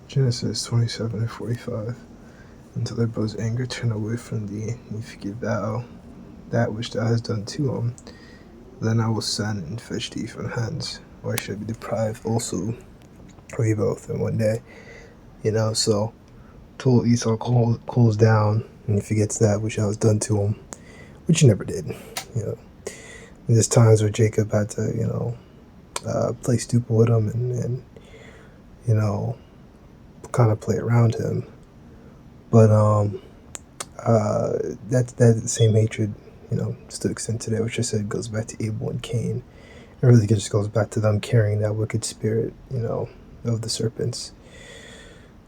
Genesis 27:45. Until thy brother's anger turn away from thee, and forgive thou that which thou hast done to him, then I will send and fetch thee from hence, or I shall be deprived also of you both in one day. So till Esau cools down and he forgets that which was done to him, which he never did. And there's times where Jacob had to, play stupid with him and kind of play around him. But that same hatred, still extends today, which I said goes back to Abel and Cain. It really just goes back to them carrying that wicked spirit, of the serpents,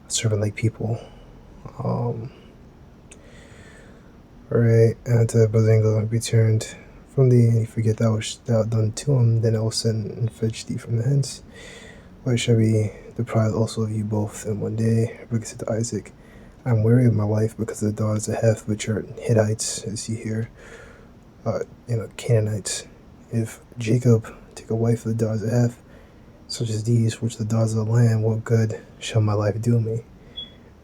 servant-like people. Alright, and to brother's anger returned from thee, and you forget that which thou done to him, then I will send and fetch thee from hence. Why shall be deprived also of you both in one day? Rebekah said to Isaac, I am weary of my wife because of the daughters of Heth, which are Hittites, as you hear, Canaanites. If Jacob take a wife of the daughters of Heth, such as these, which the daughters of the land, what good shall my life do me?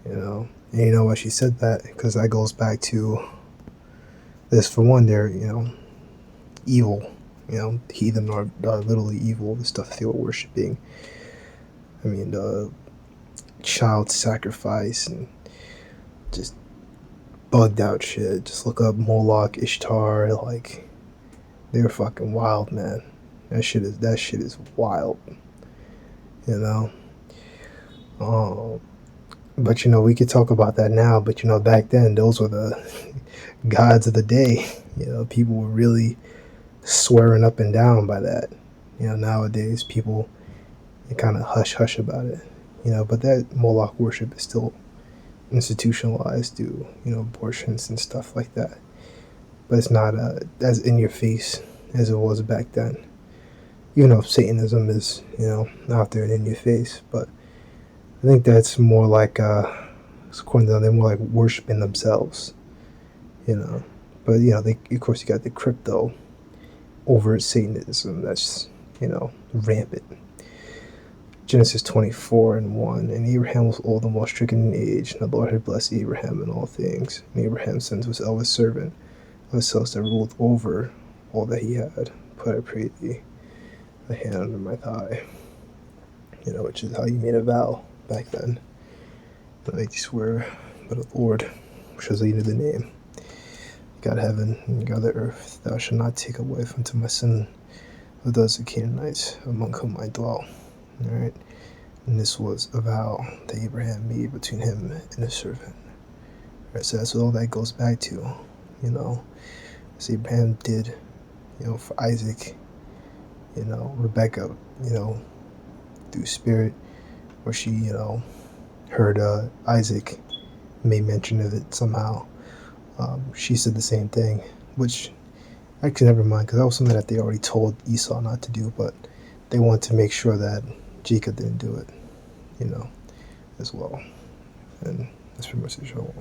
And you know why she said that? Because that goes back to this. For one, they're, evil. Heathen are literally evil, the stuff they were worshipping. The child sacrifice and just bugged out shit. Just look up Moloch, Ishtar, they're fucking wild, man. That shit is wild. But we could talk about that now, but back then those were the gods of the day. People were really swearing up and down by that. Nowadays people kind of hush about it. But that Moloch worship is still institutionalized through abortions and stuff like that. But it's not as in your face as it was back then. Even though Satanism is out there and in your face, but I think that's more like according to them, they're more like worshiping themselves. But of course you got the crypto overt Satanism that's rampant. Genesis 24:1. And Abraham was old and well stricken in age, and the Lord had blessed Abraham in all things. And Abraham sent his eldest servant of his house that ruled over all that he had. Put, I pray thee, the hand under my thigh. Which is how you made a vow back then. I make thee swear by the Lord, which is the name, God heaven and God the earth, thou shalt not take a wife unto my son of those Canaanites among whom I dwell. Alright, and this was a vow that Abraham made between him and his servant. Alright, so that's what all that goes back to. As Abraham did, for Isaac, Rebekah, through spirit, where she, heard Isaac made mention of it somehow. She said the same thing, which actually never mind, because that was something that they already told Esau not to do, but they wanted to make sure that Jacob didn't do it, as well. And that's pretty much the show.